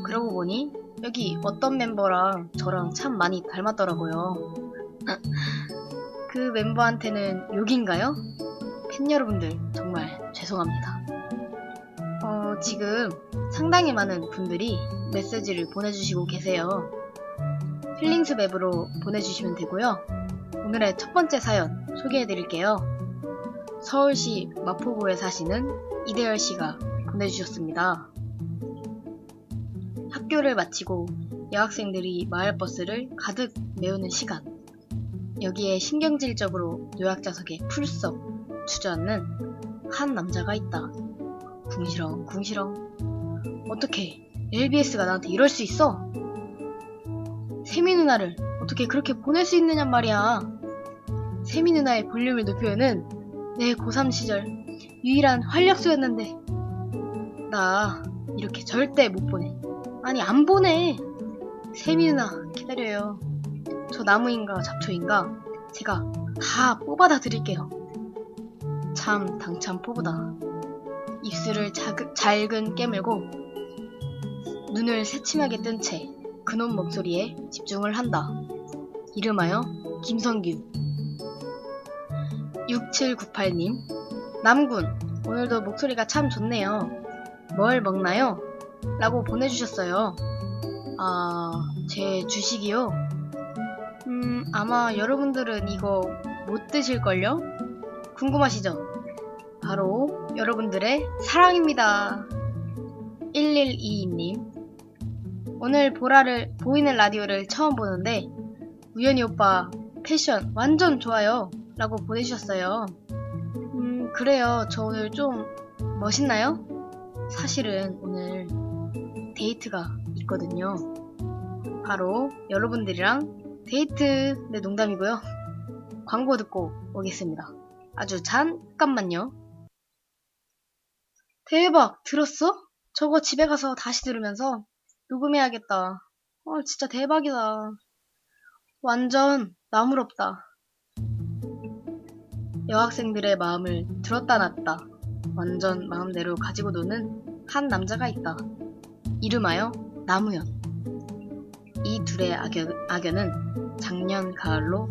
그러고 보니 여기 어떤 멤버랑 저랑 참 많이 닮았더라고요. 그 멤버한테는 욕인가요? 팬 여러분들 정말 죄송합니다. 지금 상당히 많은 분들이 메시지를 보내주시고 계세요. 힐링숲 앱으로 보내주시면 되고요. 오늘의 첫 번째 사연 소개해드릴게요. 서울시 마포구에 사시는 이대열 씨가 보내주셨습니다. 학교를 마치고 여학생들이 마을버스를 가득 메우는 시간. 여기에 신경질적으로 노약자석에 풀썩 주저앉는 한 남자가 있다. 궁시렁 궁시렁. 어떻게 LBS가 나한테 이럴 수 있어? 세미 누나를 어떻게 그렇게 보낼 수 있느냔 말이야. 세미 누나의 볼륨을 높여요는 내 고3 시절 유일한 활력소였는데 나 이렇게 절대 못 보내. 아니 안 보내. 세미 누나 기다려요. 저 나무인가 잡초인가 제가 다 뽑아다 드릴게요. 참 당찬 포부다. 입술을 잘근 깨물고 눈을 새침하게 뜬 채 그놈 목소리에 집중을 한다. 이름하여 김성규. 6798님, 남군, 오늘도 목소리가 참 좋네요. 뭘 먹나요? 라고 보내주셨어요. 제 주식이요? 아마 여러분들은 이거 못 드실걸요? 궁금하시죠? 바로 여러분들의 사랑입니다. 1122님, 오늘 보이는 라디오를 처음 보는데 우연히 오빠 패션 완전 좋아요 라고 보내주셨어요. 그래요. 저 오늘 좀 멋있나요? 사실은 오늘 데이트가 있거든요. 바로 여러분들이랑 데이트. 네, 농담이고요. 광고 듣고 오겠습니다. 아주 잠깐만요. 대박! 들었어? 저거 집에 가서 다시 들으면서 녹음해야겠다. 진짜 대박이다. 완전 나무롭다. 여학생들의 마음을 들었다 놨다 완전 마음대로 가지고 노는 한 남자가 있다. 이름하여 나무현. 이 둘의 악연은 작년 가을로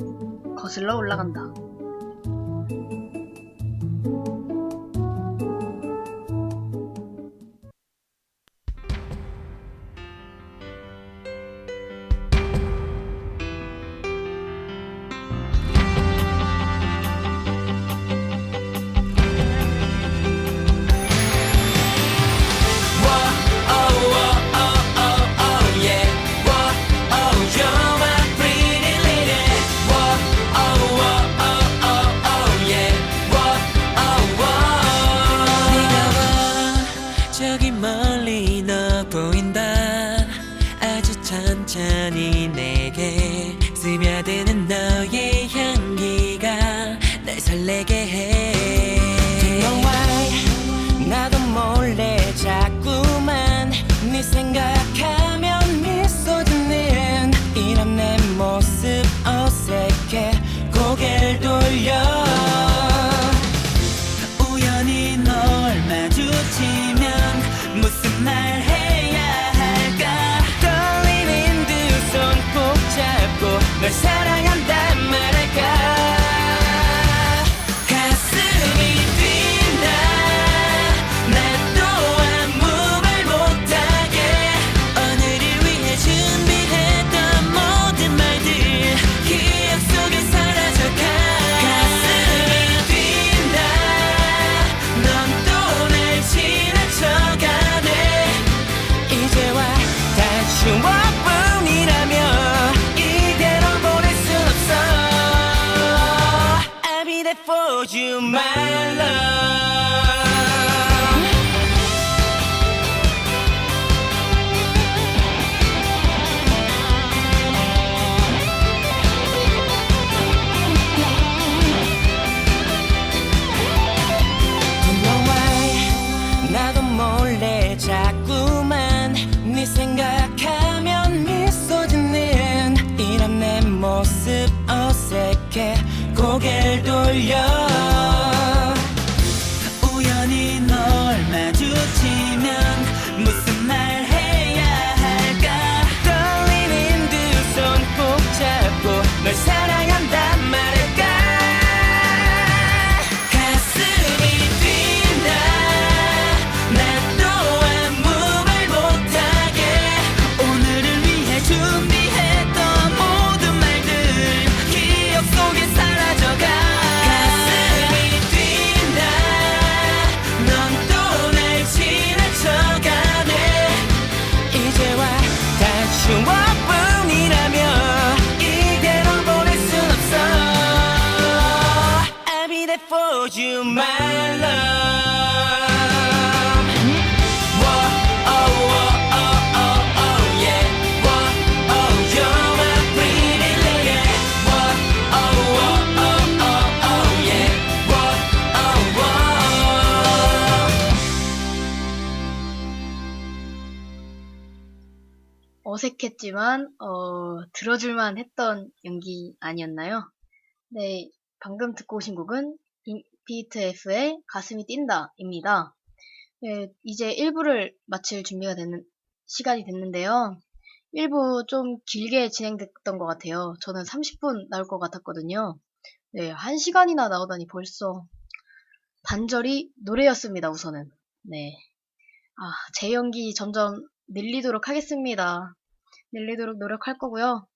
거슬러 올라간다. 천천히 내게 스며드는 너의 향기가 날 설레게 해. You know why 나도 몰래 자꾸만 네 생각하면 미소 짓는 이런 내 모습 어색해 고개를 돌려. 우연히 널 마주치면 무슨 말 해야 할까. 떨리는 두 손 꼭 잡고 널 사랑한단 말할까. 가슴 you my love. Don't know why 나도 몰래 자꾸만 네 생각하면 미소 짓는 이런 내 모습 어색해 고개를 돌려 우연히 널 마주치면 무슨 말 해야 할까 떨리는 두 손 꼭 잡고 널 사랑한단 말할까 가슴이 뛴다 나 또 아무 말 못하게 오늘을 위해 준비했던 모든 말들 기억 속에 사라져가 가슴이 뛴다 넌 또 날 지나쳐가네 이제와 다 추억뿐이라며 이대로 보낼 순 없어 I'll be there for you my love Whoa, oh, oh, oh, oh, oh, yeah Whoa, oh, you're my pretty lady Whoa, oh, oh, oh, oh, oh, yeah Whoa, oh, oh 어색했지만 들어줄만 했던 연기 아니었나요? 네, 방금 듣고 오신 곡은 BTS의 가슴이 뛴다입니다. 네, 이제 1부를 마칠 준비가 되는 시간이 됐는데요. 1부 좀 길게 진행됐던 것 같아요. 저는 30분 나올 것 같았거든요. 네, 1시간이나 나오다니 벌써 반절이 노래였습니다, 우선은. 네. 제 연기 점점 늘리도록 하겠습니다. 늘리도록 노력할 거고요.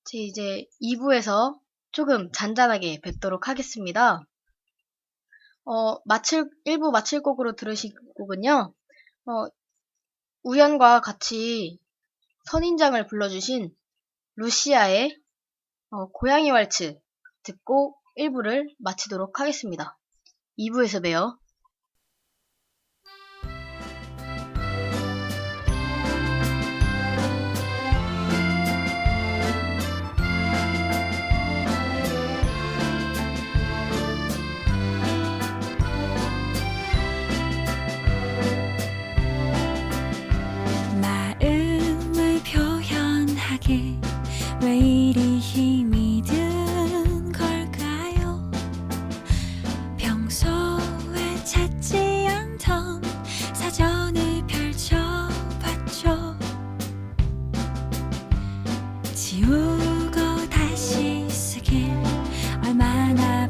제 이제 2부에서 조금 잔잔하게 뵙도록 하겠습니다. 1부 마칠 곡으로 들으실 곡은요. 우연과 같이 선인장을 불러주신 루시아의 고양이 왈츠 듣고 1부를 마치도록 하겠습니다. 2부에서 봬요. 마음을 표현하기 왜 이리 힘이 든 걸까요? 평소에 찾지 않던 사전을 펼쳐봤죠. 지우고 다시 쓰길 얼마나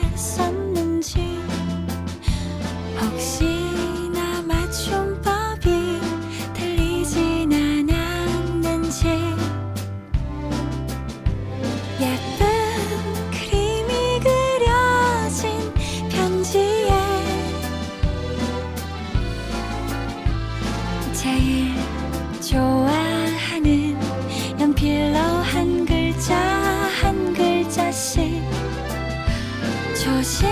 반복했었는지 혹시나 맞춤법이 틀리진 않았는지 예쁜 그림이 그려진 편지에 제일 좋아하는 연필로 한 글자 한 글자씩 조심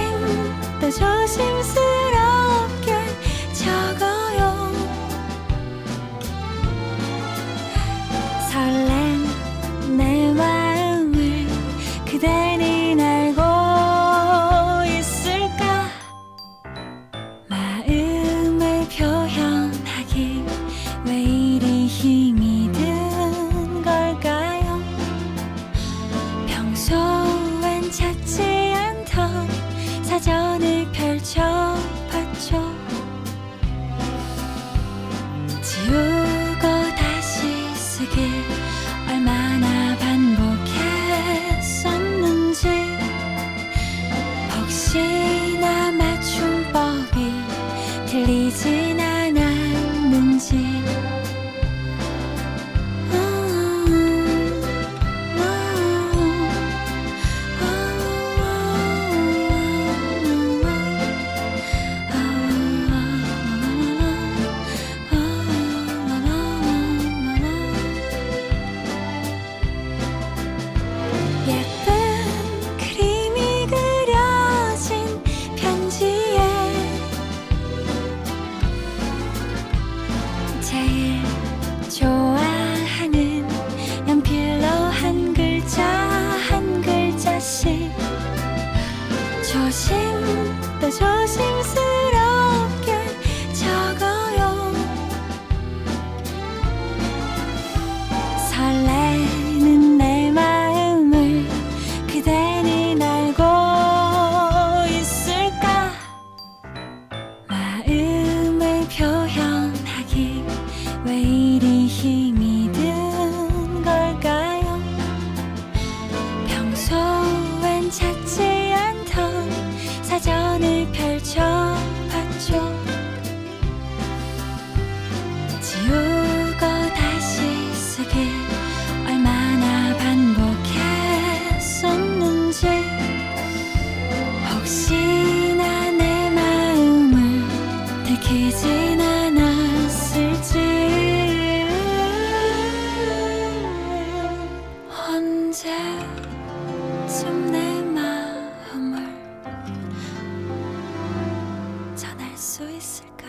또 조심스럽게 적어요. 설렌 내 마음을 그대는 알고 있을까? 마음을 표현하기 왜 이리 힘이 든 걸까요? 평소엔 찾지 않던 사전을 펼쳐봤죠. 지우고 다시 쓰길 얼마나 반복했었는지 혹시나 맞춤법이 틀리진 않았는지 예쁜 그림이 제일 좋아하는 연필로 한 글자 한 글자씩 조심 또 조심스럽게 적어요. 설레는 내 마음을 그대는 알고 있을까? 마음을 표현하기 왜 이리 힘이 든 걸까요? 평소엔 찾지 않던 사전을 펼쳐봤죠. 지우고 다시 쓰길 얼마나 반복했었는지 혹시나 내 마음을 들키진 않았을지 언제쯤 내 마음을 전할 수 있을까?